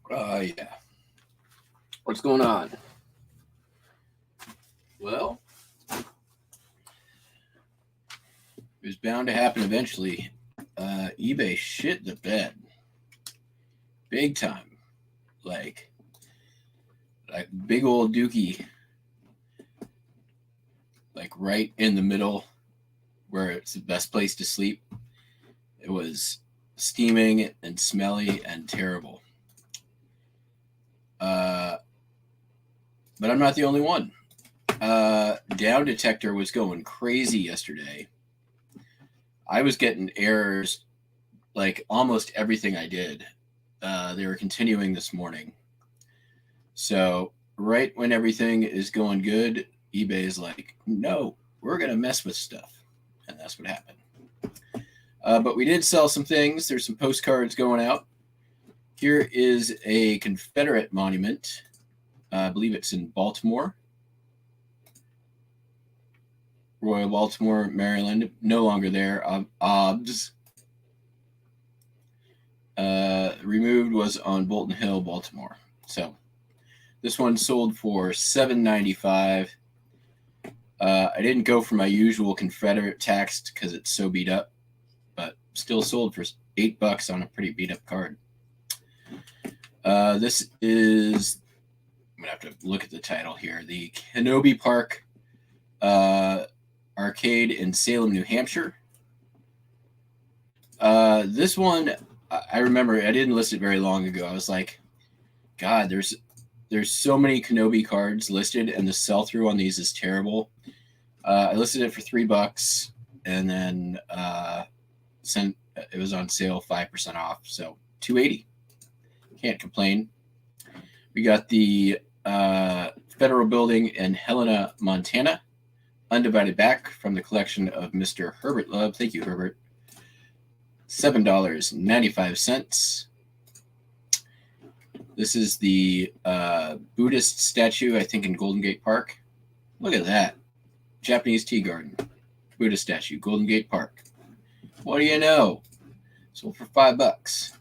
Yeah. What's going on? Well, it was bound to happen eventually. eBay shit the bed. Big time. Like, like big old dookie. Like right in the middle where it's the best place to sleep. It was steaming and smelly and terrible. But I'm not the only one. Down detector was going crazy yesterday. I was getting errors like almost everything I did. They were continuing this morning. So right when everything is going good, eBay is like, no, we're going to mess with stuff. And that's what happened. But we did sell some things. There's some postcards going out. Here is a Confederate monument. I believe it's in Baltimore. Royal Baltimore, Maryland. No longer there. OBS. Removed was on Bolton Hill, Baltimore. So this one sold for $7.95. I didn't go for my usual Confederate text because it's so beat up, but still sold for $8 on a pretty beat up card. This is, I'm gonna have to look at the title here. The Kenobi Park Arcade in Salem, New Hampshire. This one, I remember I didn't list it very long ago. I was like, God, there's so many Kenobi cards listed, and the sell through on these is terrible. I listed it for $3, and then it was on sale 5% off, so $2.80. Can't complain. We got the Federal Building in Helena, Montana. Undivided back from the collection of Mr. Herbert Love. Thank you, Herbert. $7.95. This is the Buddhist statue, I think, in Golden Gate Park. Look at that. Japanese tea garden. Buddhist statue, Golden Gate Park. What do you know? Sold for $5.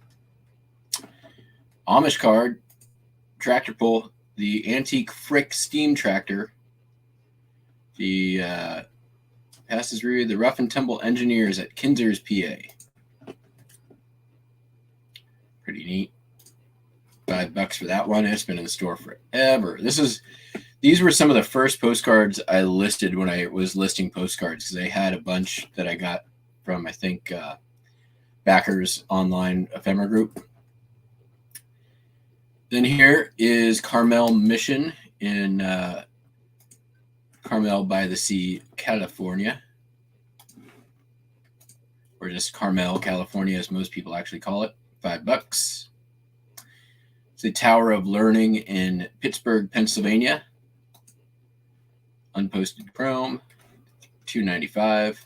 Amish card, tractor pull, the antique Frick steam tractor. The passes through the Rough and Tumble Engineers at Kinzer's, PA. Pretty neat. $5 for that one. It's been in the store forever. These were some of the first postcards I listed when I was listing postcards, because I had a bunch that I got from, I think, Backers Online Ephemera Group. Then here is Carmel Mission in Carmel by the Sea, California. Or just Carmel, California, as most people actually call it. $5. It's the Tower of Learning in Pittsburgh, Pennsylvania. Unposted chrome, $2.95.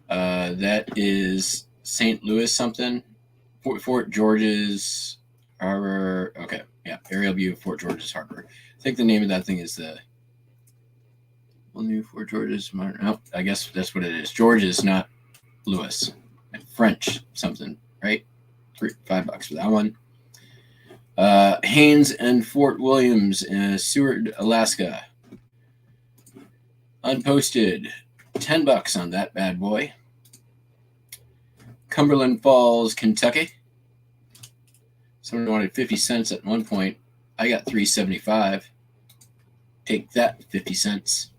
That is St. Louis something. Fort George's Harbor. Okay, yeah, aerial view of Fort George's Harbor. I think the name of that thing is the new Fort George's. Oh, I guess that's what it is. George's, not Louis. French something, right? $5 for that one. Haynes and Fort Williams in Seward, Alaska. Unposted, $10 on that bad boy. Cumberland Falls, Kentucky. Someone wanted 50 cents at one point. I got $3.75. Take that, 50 cents.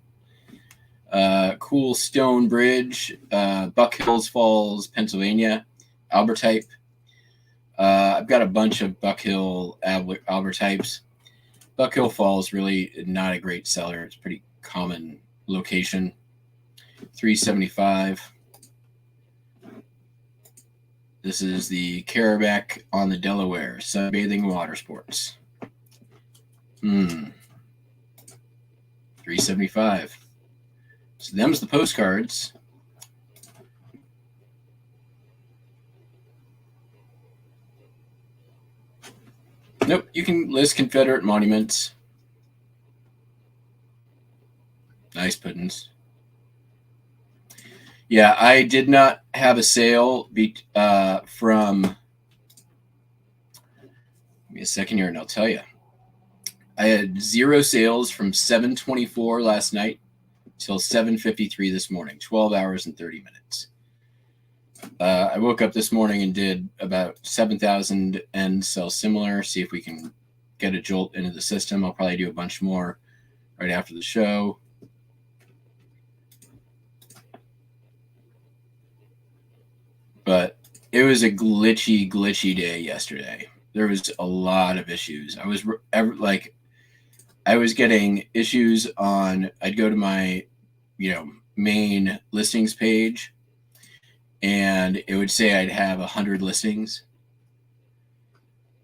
Cool Stone Bridge, Buck Hills Falls, Pennsylvania. Albert type. I've got a bunch of Buck Hill Albert types. Buck Hill Falls really not a great seller. It's a pretty common location. $3.75. This is the Carabac on the Delaware, sunbathing water sports. $3.75. So them's the postcards. Nope, you can list Confederate monuments. Nice puddings. Yeah, I did not have a sale from me a second here and I'll tell you. I had 0 sales from 7:24 last night till 7:53 this morning, 12 hours and 30 minutes. I woke up this morning and did about 7,000 and sell similar, see if we can get a jolt into the system. I'll probably do a bunch more right after the show. But it was a glitchy day yesterday. There was a lot of issues. I was getting issues on, I'd go to my, main listings page and it would say I'd have 100 listings.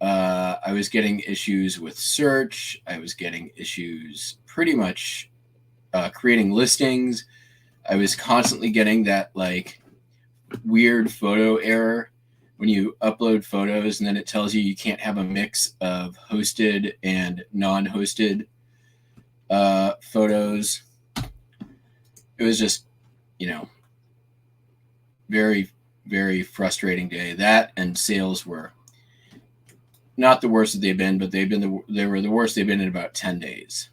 I was getting issues with search. I was getting issues pretty much creating listings. I was constantly getting that weird photo error when you upload photos and then it tells you can't have a mix of hosted and non-hosted photos. It was just, very, very frustrating day. That and sales were not the worst that they've been, but they were the worst they've been in about 10 days.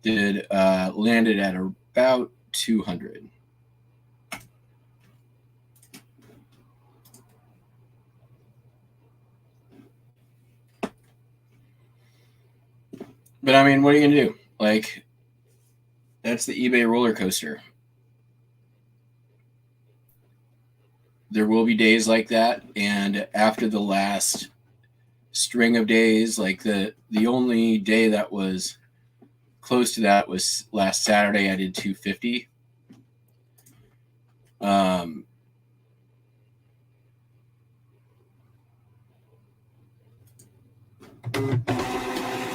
Landed at about 200. But I mean, what are you gonna do? That's the eBay roller coaster. There will be days like that, and after the last string of days, the only day that was close to that was last Saturday. I did 250.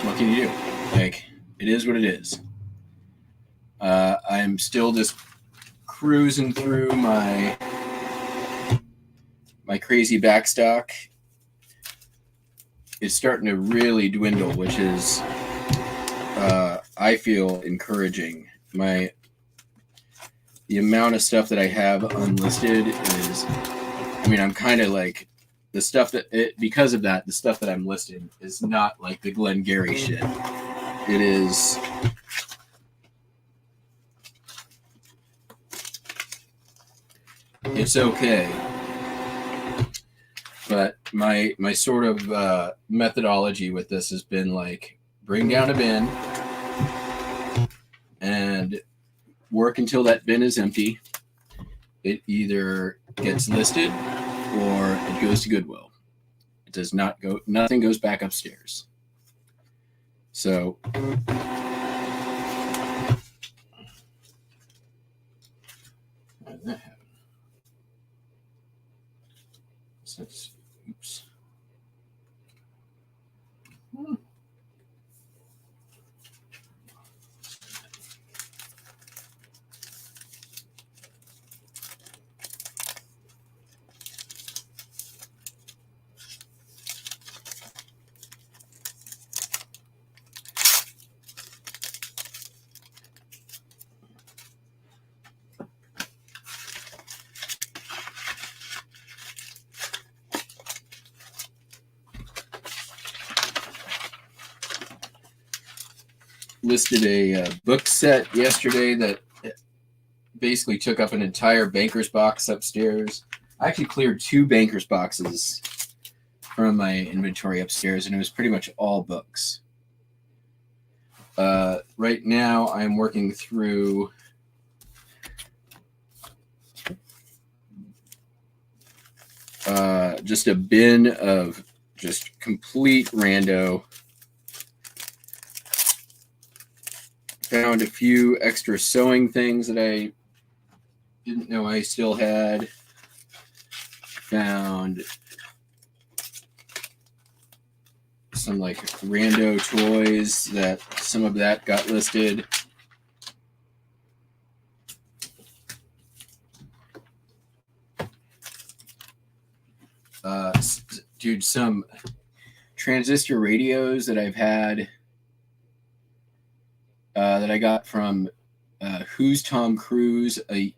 What can you do? It is what it is. I'm still just cruising through my crazy backstock. It's starting to really dwindle, which is, I feel, encouraging. The amount of stuff that I have unlisted is, I'm kind of the stuff because of that, the stuff that I'm listing is not like the Glenn Gary shit. It is, it's okay. But my sort of methodology with this has been bring down a bin and work until that bin is empty. It either gets listed or it goes to Goodwill. It does not go, nothing goes back upstairs. So how did that happen? Oops. Listed a book set yesterday that basically took up an entire banker's box upstairs. I actually cleared 2 banker's boxes from my inventory upstairs, and it was pretty much all books. Right now, I'm working through just a bin of just complete rando. Found a few extra sewing things that I didn't know I still had. Found some rando toys that some of that got listed. Dude, some transistor radios that I've had that I got from Who's Tom Cruise it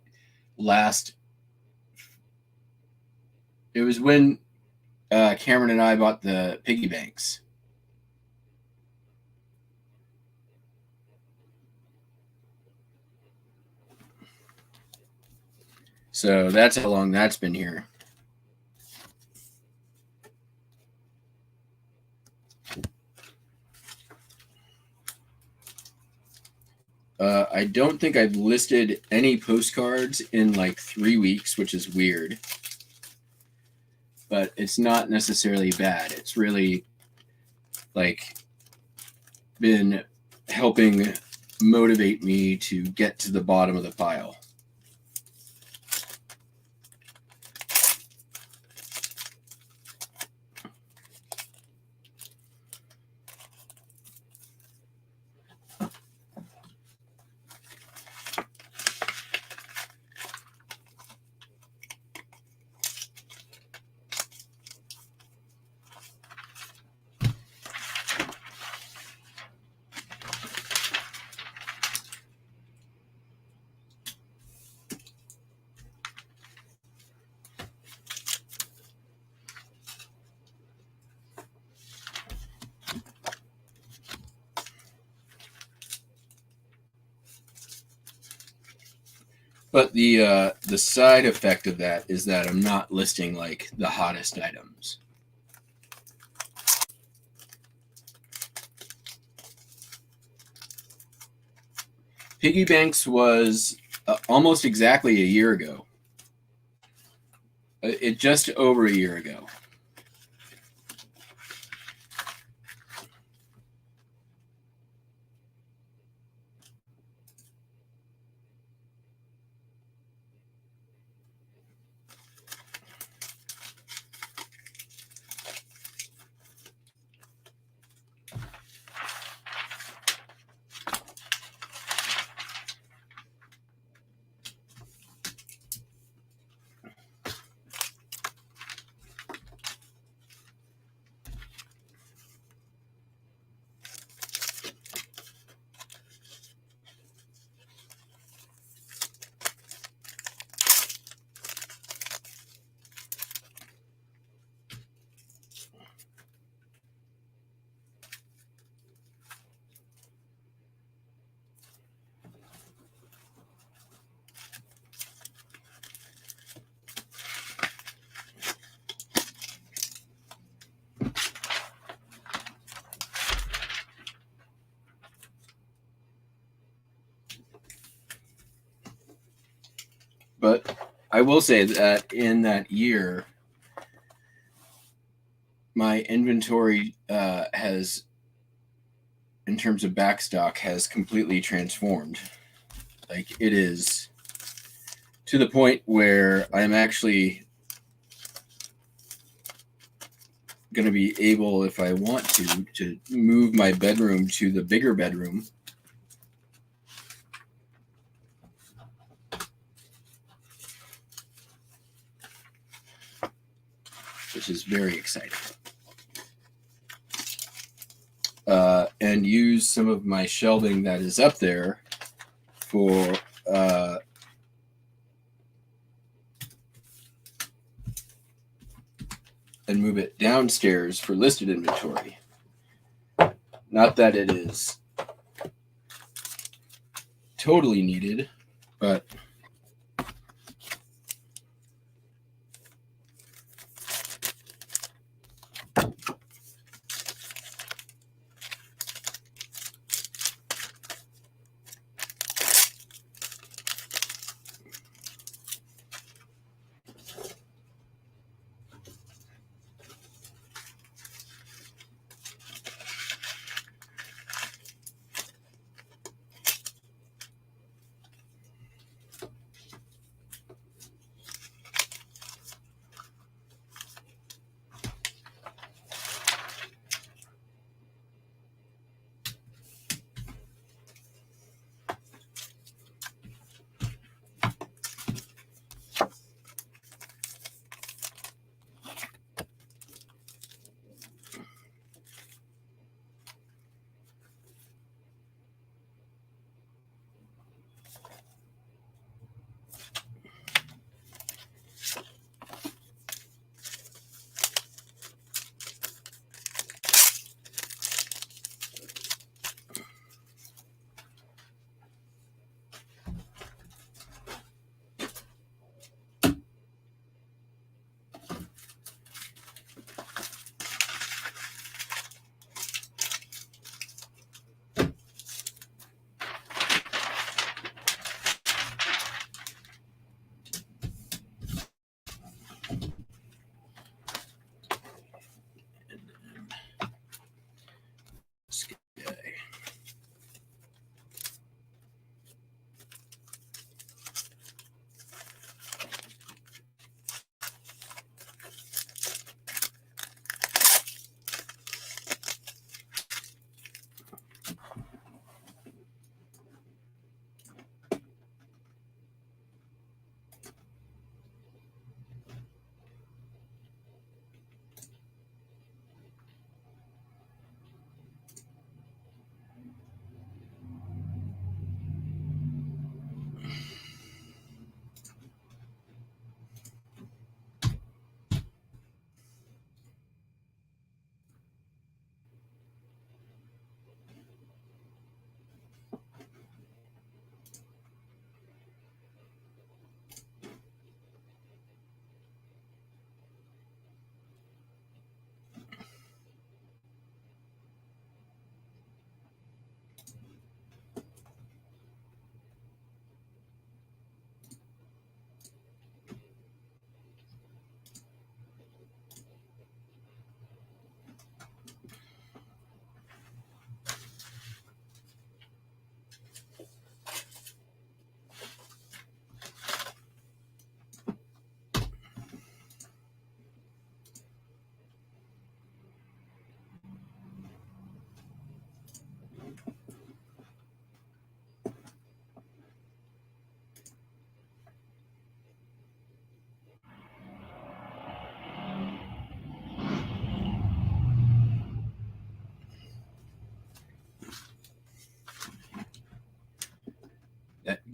was when Cameron and I bought the piggy banks. So that's how long that's been here. I don't think I've listed any postcards in like 3 weeks, which is weird. But it's not necessarily bad. It's really like been helping motivate me to get to the bottom of the pile. But the side effect of that is that I'm not listing like the hottest items. Piggy banks was almost exactly a year ago. It just over a year ago. But I will say that in that year, my inventory has, in terms of backstock, has completely transformed. Like it is to the point where I'm actually going to be able, if I want to move my bedroom to the bigger bedroom. Which is very exciting. And use some of my shelving that is up there for and move it downstairs for listed inventory. Not that it is totally needed, but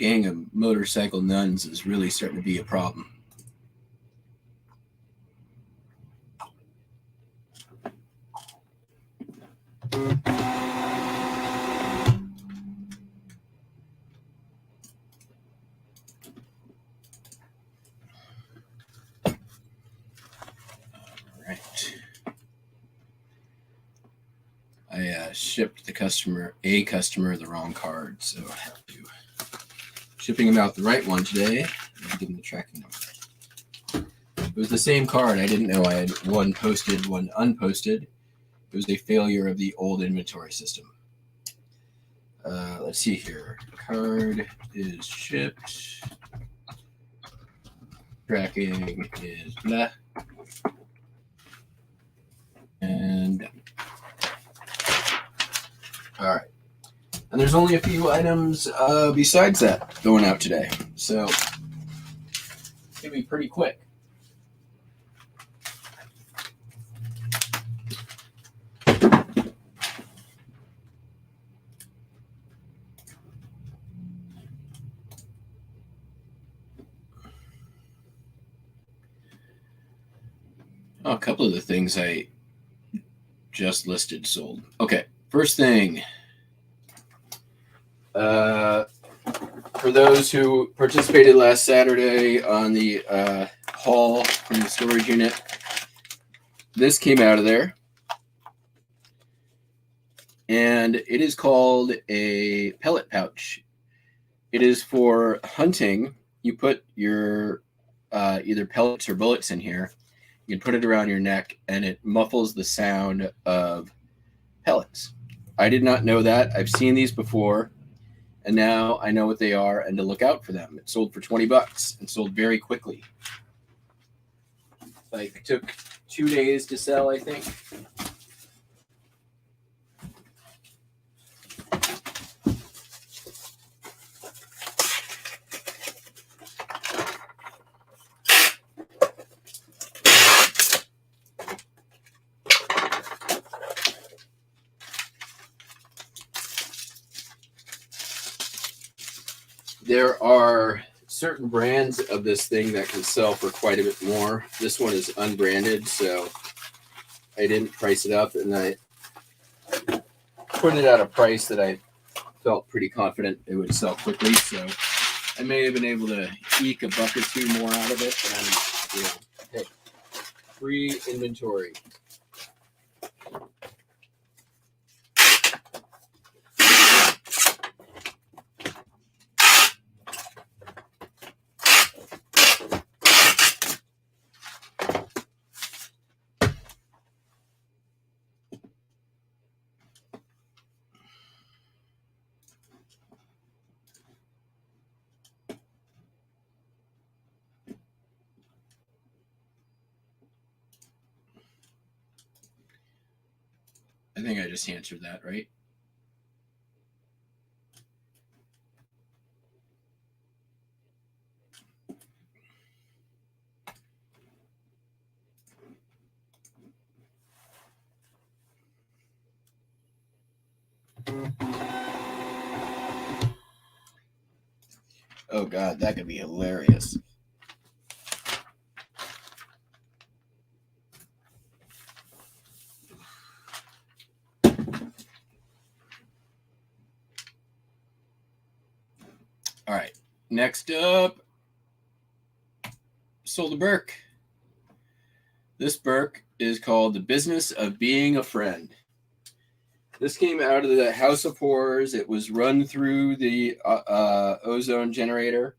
gang of motorcycle nuns is really starting to be a problem. I shipped a customer the wrong card, so I have to shipping him out the right one today. I'll give him the tracking number. It was the same card. I didn't know I had one posted, one unposted. It was a failure of the old inventory system. Let's see here. Card is shipped. Tracking is blah. And all right. And there's only a few items besides that going out today. So it's going to be pretty quick. Oh, a couple of the things I just listed sold. Okay, first thing. For those who participated last Saturday on the haul from the storage unit, this came out of there. And it is called a pellet pouch. It is for hunting. You put your either pellets or bullets in here. You can put it around your neck, and it muffles the sound of pellets. I did not know that. I've seen these before, and now I know what they are and to look out for them. It sold for $20 and sold very quickly. Like, it took 2 days to sell, I think. There are certain brands of this thing that can sell for quite a bit more. This one is unbranded, so I didn't price it up, and I put it at a price that I felt pretty confident it would sell quickly. So I may have been able to eke $1 or $2 more out of it, and hey, free inventory. I think I just answered that, right? Oh God, that could be hilarious. All right, next up, sold a Burke. This Burke is called The Business of Being a Friend. This came out of the House of Horrors. It was run through the ozone generator.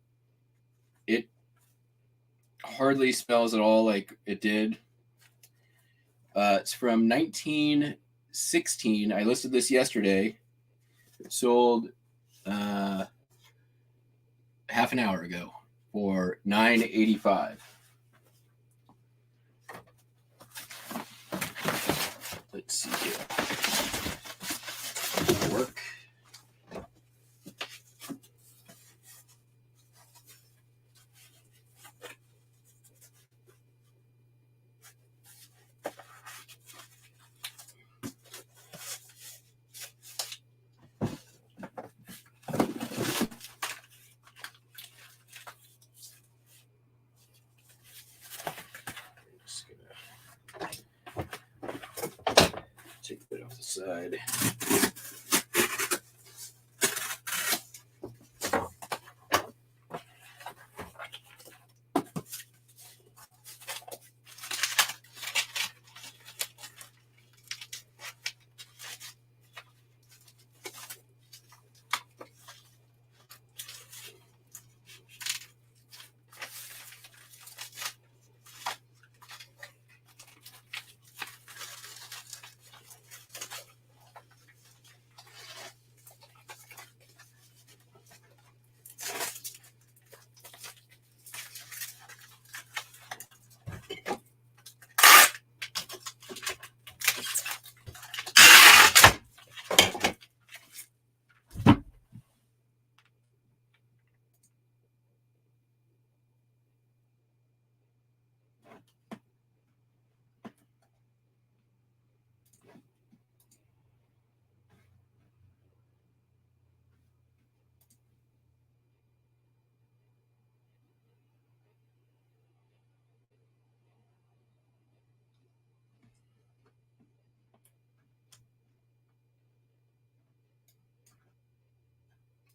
It hardly smells at all like it did. It's from 1916. I listed this yesterday. It sold half an hour ago for $9.85. Let's see here. Work. side.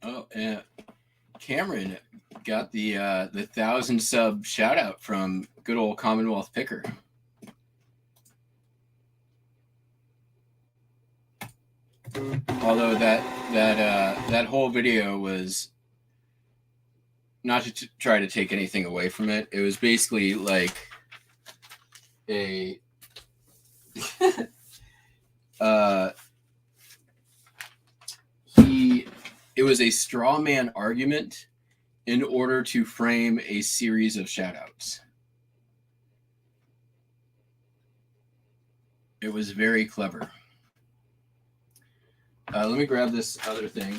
Oh, yeah. Cameron got the 1,000 sub shout out from good old Commonwealth Picker. Although that whole video was, not to try to take anything away from it, it was basically like a it was a straw man argument in order to frame a series of shoutouts. It was very clever. Let me grab this other thing.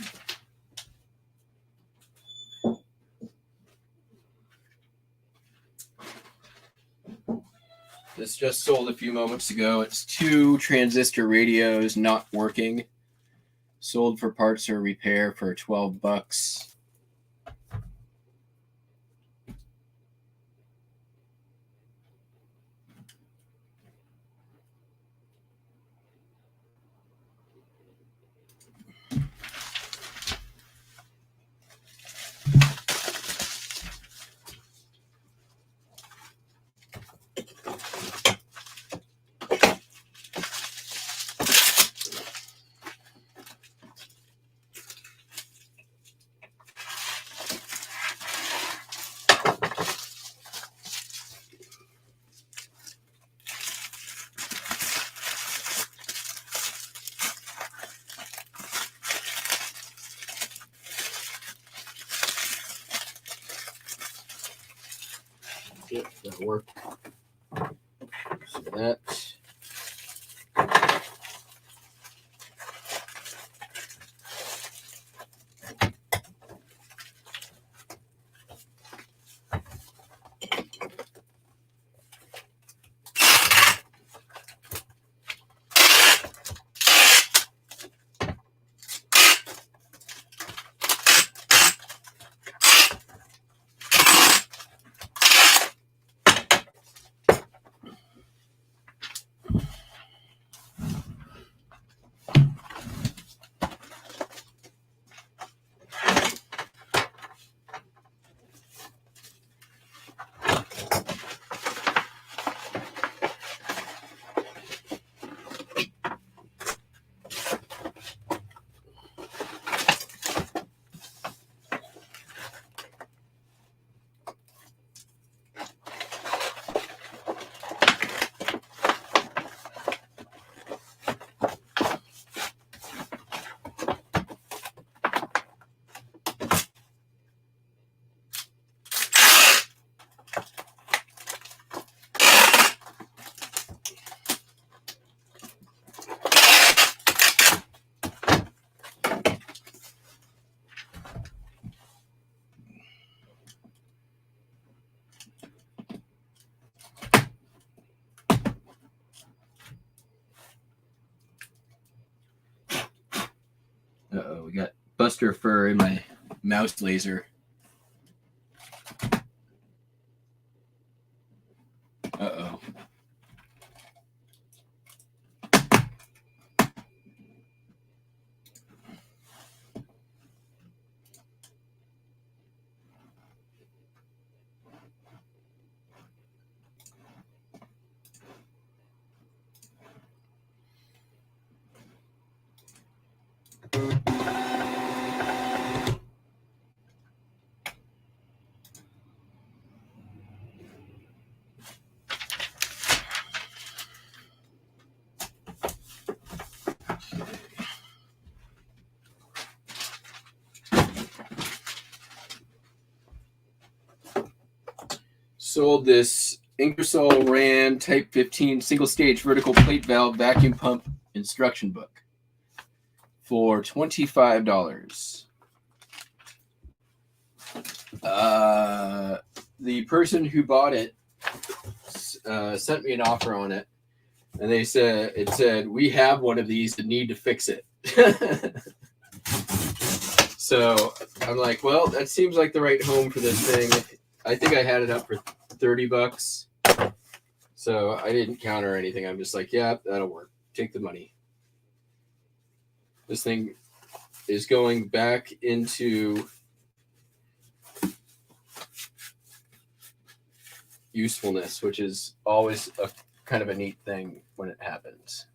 This just sold a few moments ago. It's 2 transistor radios not working. Sold for parts or repair for $12. Yep, that'll work. So that. Uh-oh, we got Buster Fur in my mouse laser. Uh-oh. sold this Ingersoll Rand Type 15 single-stage vertical plate valve vacuum pump instruction book for $25. The person who bought it sent me an offer on it, and it said, we have one of these and need to fix it. So I'm like, well, that seems like the right home for this thing. I think I had it up for $30. So I didn't counter anything. I'm just like, yeah, that'll work. Take the money. This thing is going back into usefulness, which is always a kind of a neat thing when it happens.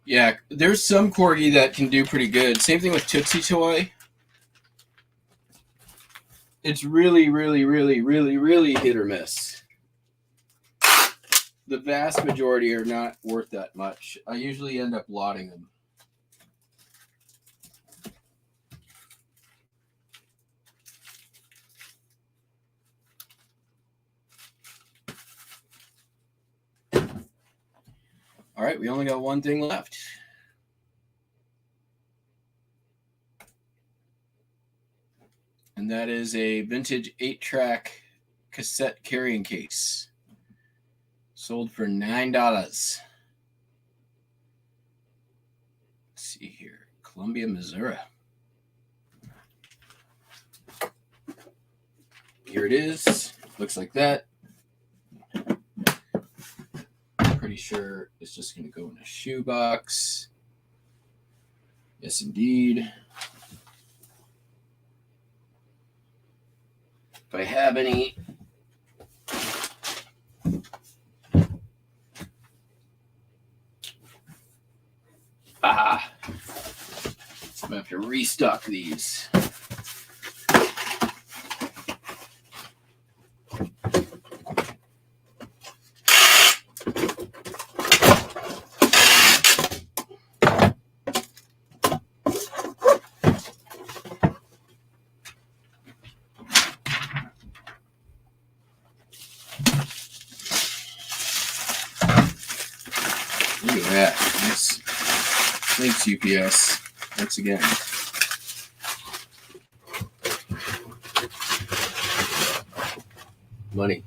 Yeah, there's some corgi that can do pretty good. Same thing with Tootsie Toy. It's really, really, really, really, really hit or miss. The vast majority are not worth that much. I usually end up lauding them. All right, we only got one thing left. And that is a vintage 8-track cassette carrying case. Sold for $9. Let's see here. Columbia, Missouri. Here it is. Looks like that. Pretty sure it's just going to go in a shoebox. Yes, indeed. If I have any. I'm going to have to restock these. Look at that. Nice. Thanks, UPS. Once again. Money.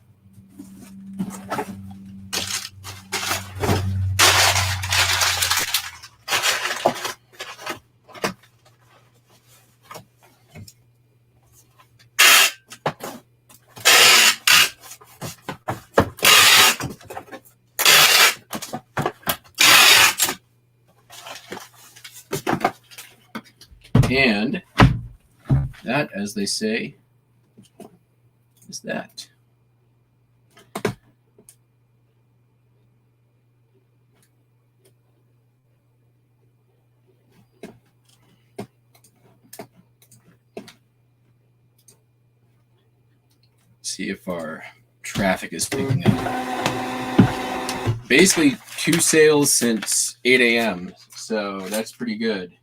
And that, as they say, is that. See if our traffic is picking up. Basically 2 sales since 8 a.m. So that's pretty good.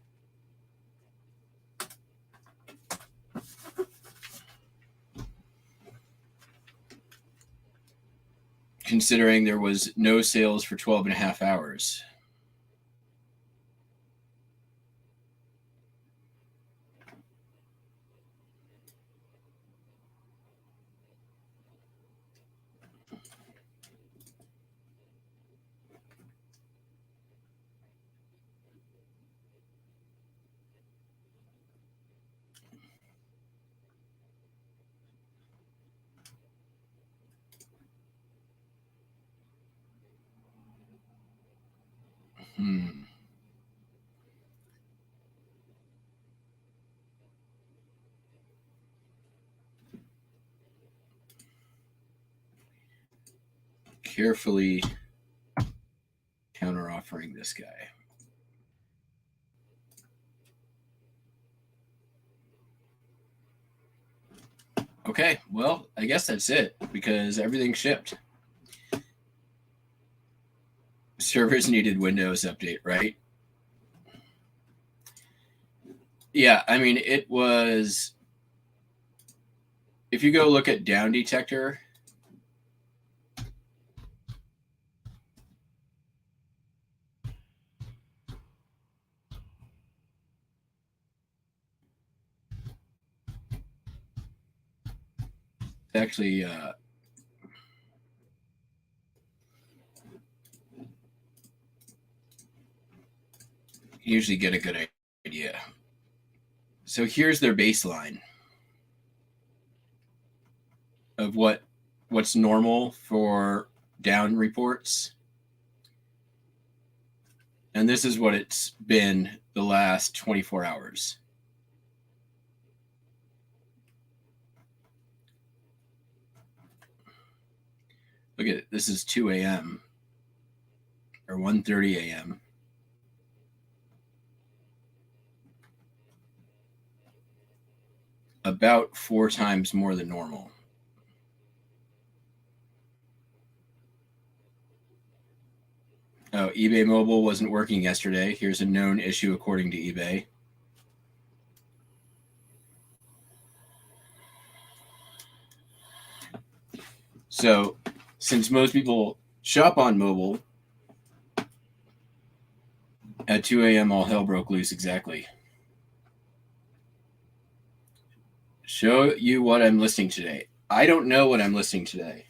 considering there was no sales for 12 and a half hours. Carefully counter-offering this guy. Okay, well, I guess that's it because everything shipped. Servers needed Windows update, right? Yeah, I mean, it was. If you go look at down detector, actually usually get a good idea. So here's their baseline of what's normal for down reports. And this is what it's been the last 24 hours. Look at it. This is 2 a.m. or 1:30 a.m. About 4 times more than normal. Oh, eBay Mobile wasn't working yesterday. Here's a known issue according to eBay. So, since most people shop on mobile, at 2 a.m. all hell broke loose exactly. Show you what I'm listing today. I don't know what I'm listing today.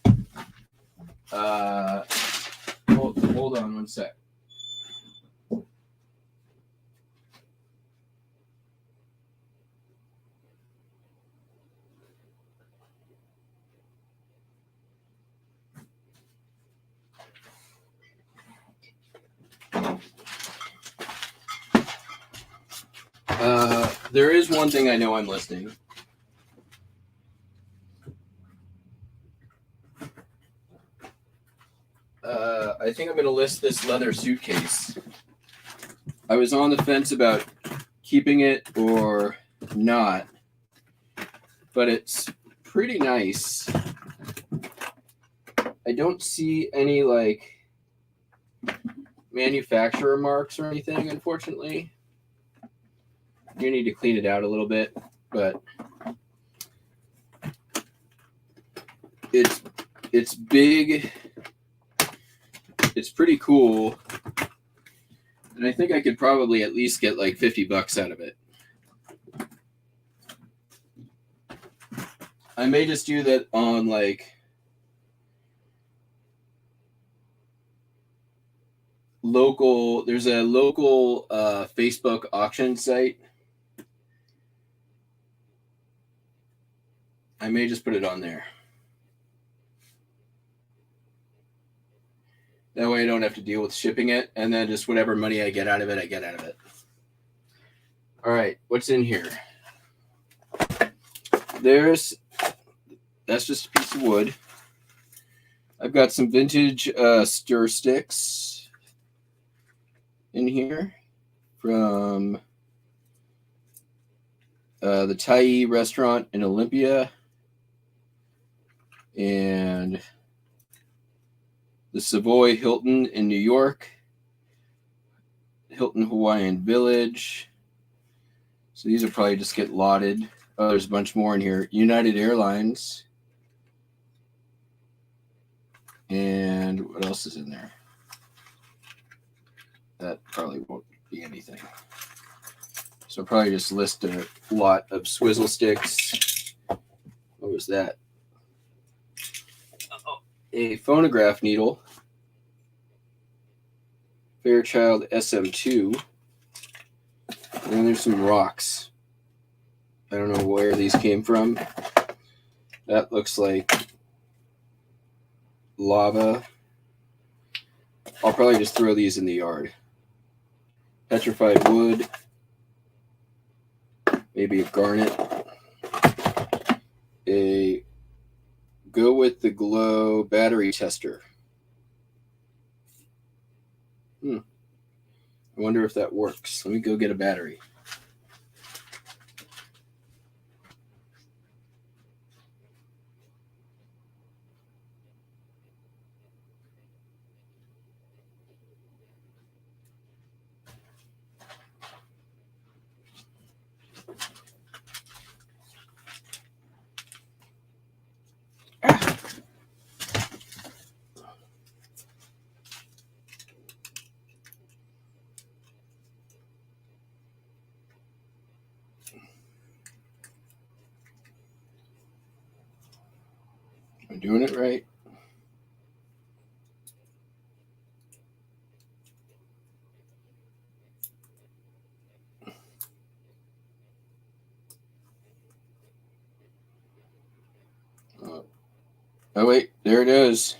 Hold on one sec. There is one thing I know I'm listing. I think I'm going to list this leather suitcase. I was on the fence about keeping it or not, but it's pretty nice. I don't see any like manufacturer marks or anything, unfortunately. You need to clean it out a little bit, but it's big. It's pretty cool. And I think I could probably at least get like $50 out of it. I may just do that on like local. There's a local Facebook auction site. I may just put it on there. That way I don't have to deal with shipping it, and then just whatever money I get out of it, I get out of it. All right, what's in here? That's just a piece of wood. I've got some vintage stir sticks in here from the Thai restaurant in Olympia and the Savoy Hilton in New York, Hilton Hawaiian Village. So these will probably just get lotted. Oh, there's a bunch more in here. United Airlines And what else is in there? That probably won't be anything. So I'll probably just list a lot of swizzle sticks. What was that? A phonograph needle. Fairchild SM2. And then there's some rocks. I don't know where these came from. That looks like lava. I'll probably just throw these in the yard. Petrified wood. Maybe a garnet. A go with the glow battery tester. I wonder if that works. Let me go get a battery. Am I doing it right? Oh wait, there it is.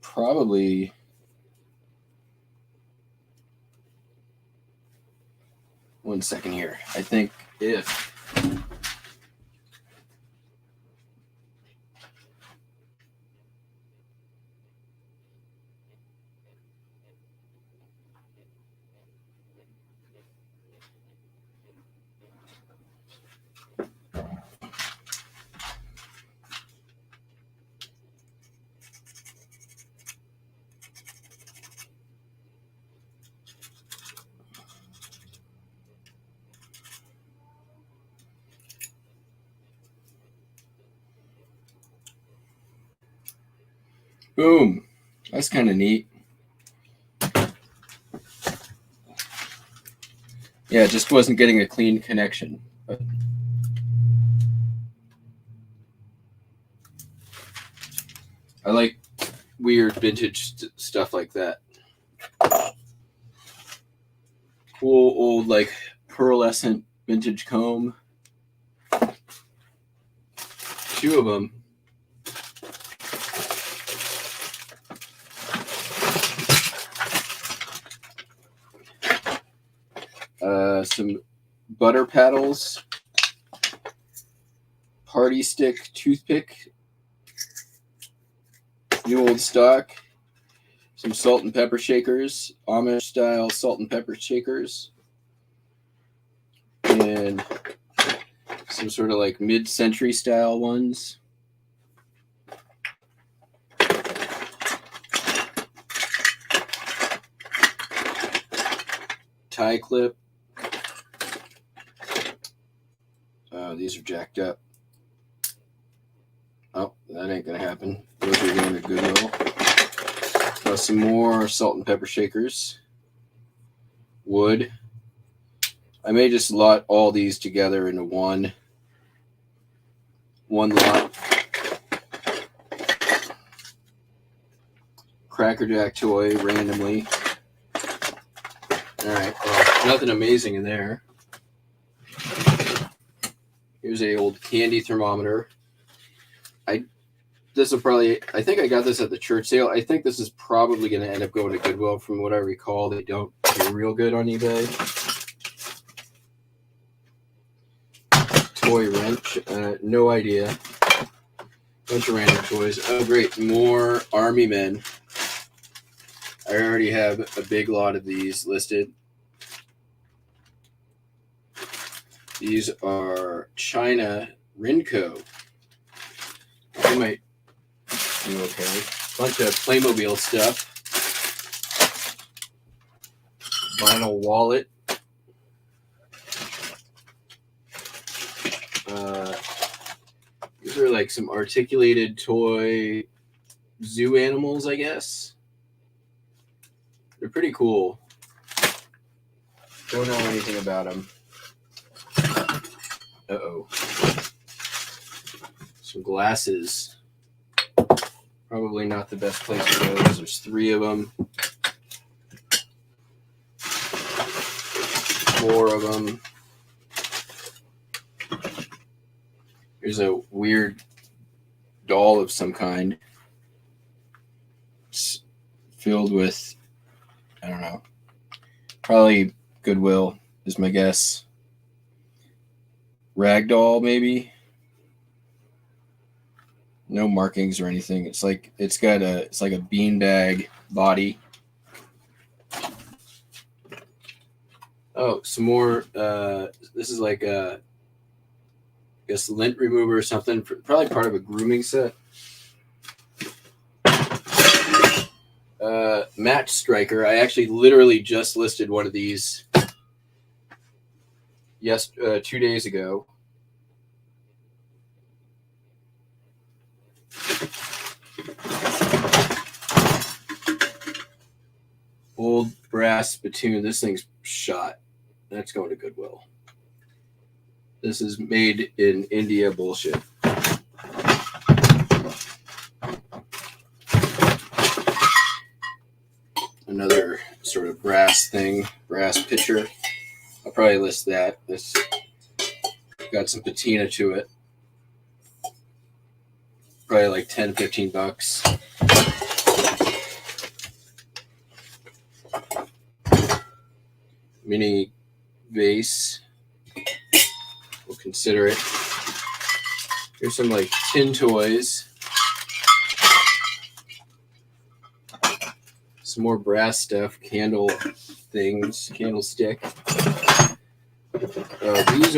Probably 1 second here. I think if boom, that's kind of neat. Yeah, it just wasn't getting a clean connection. But I like weird vintage stuff like that. Cool old like pearlescent vintage comb. 2 of them. Some butter paddles, party stick toothpick, new old stock, some salt and pepper shakers, Amish style salt and pepper shakers, and some sort of like mid-century style ones. Tie clip. These are jacked up. Oh, that ain't gonna happen. Those are going to Goodwill. Some more salt and pepper shakers. Wood. I may just lot all these together into one lot. Cracker Jack toy randomly. Alright, well, nothing amazing in there. Here's a old candy thermometer. I think I got this at the church sale. I think this is probably going to end up going to Goodwill. From what I recall, they don't do real good on eBay. Toy wrench. No idea. Bunch of random toys. Oh, great. More Army Men. I already have a big lot of these listed. These are China Rinco. They might do okay. Bunch of Playmobil stuff. Vinyl wallet. like some articulated toy zoo animals, I guess. They're pretty cool. Don't know anything about them. Uh-oh. Some glasses. Probably not the best place for those. There's 3 of them. More of them. Here's a weird doll of some kind. It's filled with, I don't know, probably Goodwill is my guess. Ragdoll, maybe. No markings or anything. It's like it's like a beanbag body. Oh, some more. This is like a, I guess, lint remover or something. Probably part of a grooming set. Match striker. I actually literally just listed one of these 2 days ago. Old brass spittoon. This thing's shot. That's going to Goodwill. This is made in India bullshit. Another sort of brass thing, brass pitcher. I'll probably list that. This got some patina to it. Probably like $10-15. Mini vase. We'll consider it. Here's some like tin toys. Some more brass stuff, candle things, candlestick. These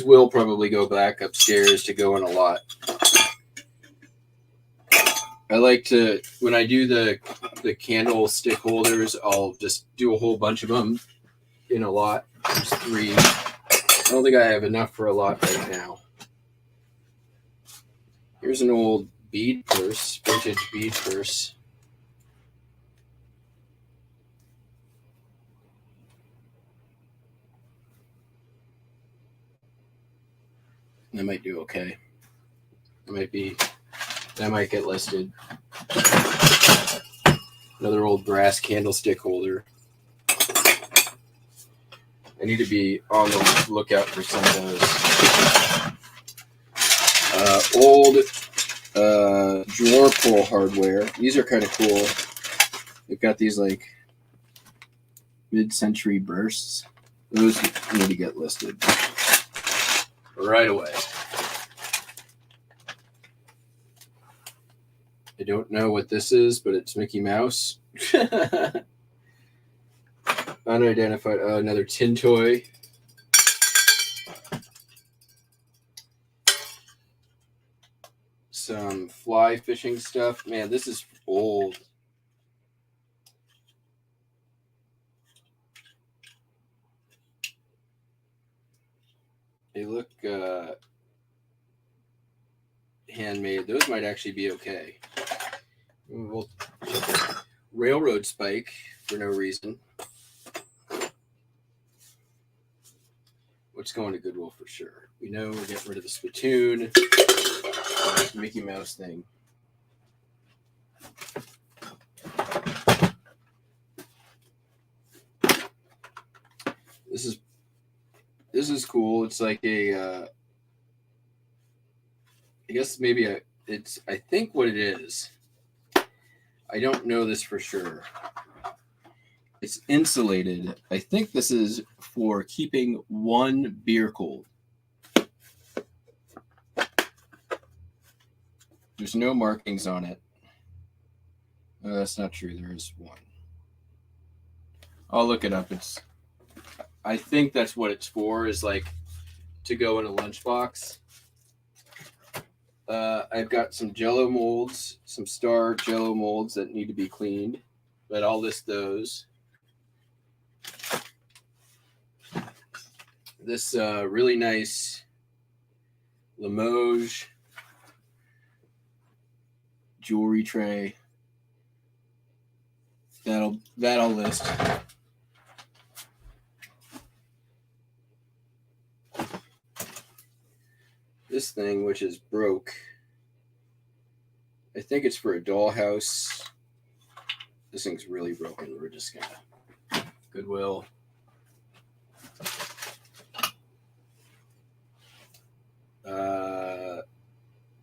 will probably go back upstairs to go in a lot. I like to, when I do the candlestick holders, I'll just do a whole bunch of them in a lot. There's 3. I don't think I have enough for a lot right now. Here's an old bead purse, vintage bead purse. That might do okay. That might get listed. Another old brass candlestick holder. I need to be on the lookout for some of those. Old drawer pull hardware. These are kind of cool. They've got these like mid-century bursts. Those need to get listed right away. I don't know what this is, but it's Mickey Mouse. Unidentified. Another tin toy. Some fly fishing stuff. Man, this is old. They look handmade. Those might actually be okay. Railroad spike for no reason. What's going to Goodwill for sure? We know we're getting rid of the spittoon. Mickey Mouse thing. This is cool. It's like a I guess maybe I think what it is. I don't know this for sure. It's insulated. I think this is for keeping one beer cold. There's no markings on it. That's not true. There is one. I'll look it up. I think that's what it's for, is like to go in a lunchbox. I've got some Jello molds, some Star Jello molds that need to be cleaned, but I'll list those. This really nice Limoges jewelry tray. That'll list. This thing, which is broke, I think it's for a dollhouse. This thing's really broken. We're just gonna Goodwill.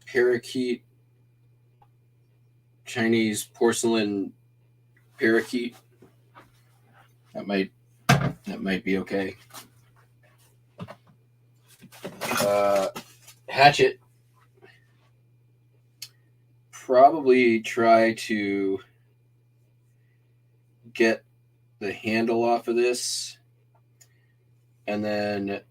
Parakeet, Chinese porcelain parakeet. That might be okay. Hatchet. Probably try to get the handle off of this and then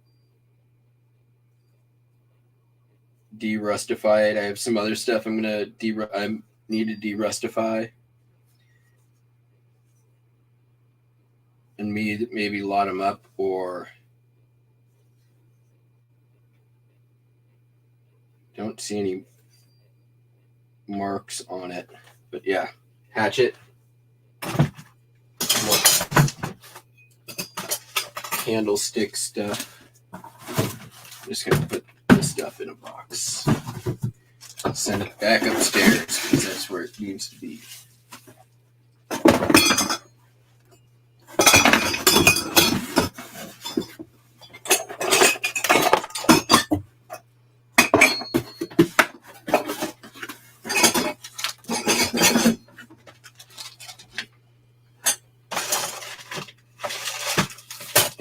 derustify it. I have some other stuff I need to derustify and maybe lot them up, or don't see any marks on it, but yeah, hatchet. More candlestick stuff. I'm just gonna put this stuff in a box. Send it back upstairs because that's where it needs to be.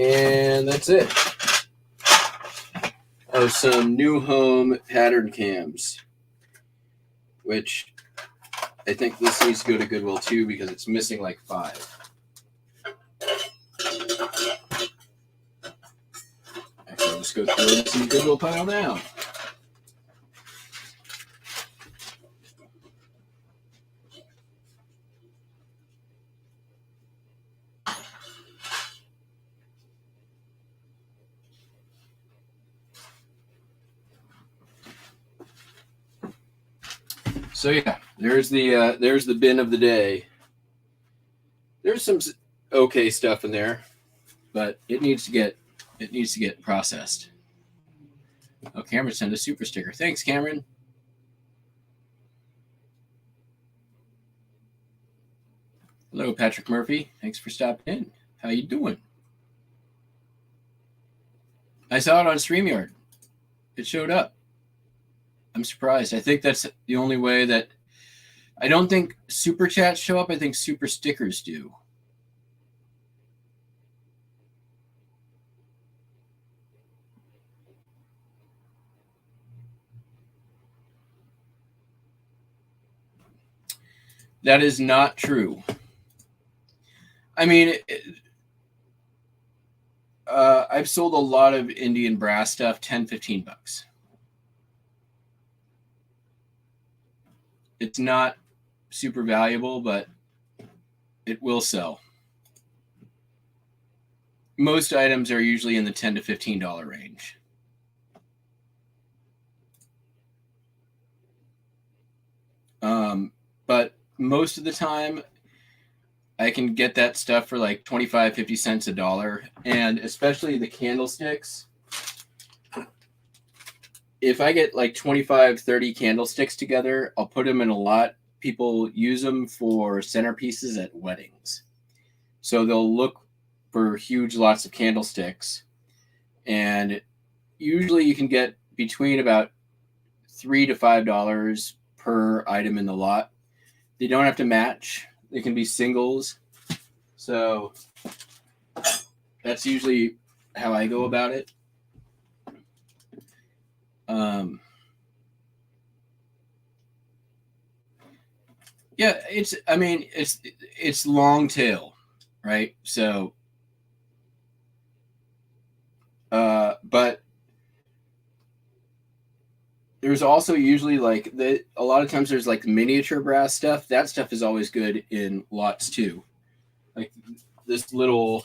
And that's it. Oh, some new home pattern cams, which I think this needs to go to Goodwill too because it's missing like 5. Actually, let's go through this in the Goodwill pile now. So yeah, there's the bin of the day. There's some okay stuff in there, but it needs to get processed. Oh, Cameron sent a super sticker. Thanks, Cameron. Hello, Patrick Murphy. Thanks for stopping in. How you doing? I saw it on StreamYard. It showed up. I'm surprised. I think that's the only way that... I don't think super chats show up. I think super stickers do. That is not true. I mean, I've sold a lot of Indian brass stuff, $10-15. It's not super valuable, but it will sell. Most items are usually in the $10 to $15 range. But most of the time, I can get that stuff for like 25, 50 cents a dollar. And especially the candlesticks. If I get like 25, 30 candlesticks together, I'll put them in a lot. People use them for centerpieces at weddings. So they'll look for huge lots of candlesticks. And usually you can get between about $3 to $5 per item in the lot. They don't have to match. They can be singles. So that's usually how I go about it. Yeah, it's long tail, right? So, but there's also usually like a lot of times there's like miniature brass stuff. That stuff is always good in lots too. Like this little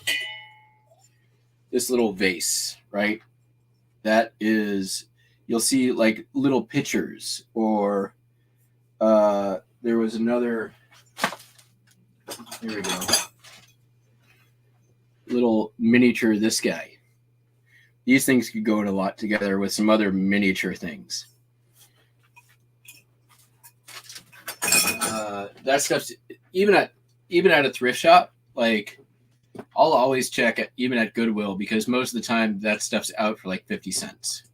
vase, right? That is, you'll see like little pitchers or there was another. Here we go. Little miniature this guy. These things could go in a lot together with some other miniature things. That stuff's even at a thrift shop. Like, I'll always check it even at Goodwill, because most of the time that stuff's out for like 50 cents.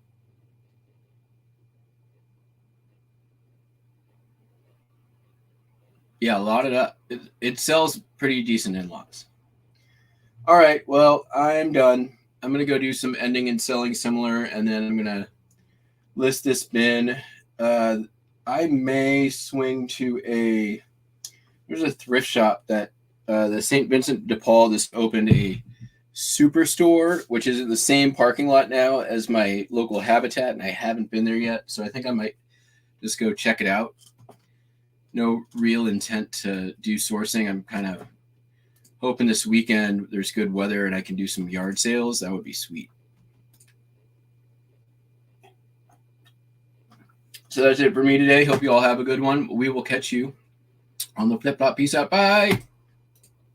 Yeah, lot it up. It sells pretty decent in lots. All right, well, I'm done. I'm going to go do some ending and selling similar, and then I'm going to list this bin. I may swing to there's a thrift shop that the St. Vincent de Paul just opened a superstore, which is in the same parking lot now as my local Habitat, and I haven't been there yet, so I think I might just go check it out. No real intent to do sourcing. I'm kind of hoping this weekend there's good weather and I can do some yard sales. That would be sweet. So that's it for me today. Hope you all have a good one. We will catch you on the flip flop. Peace out. Bye.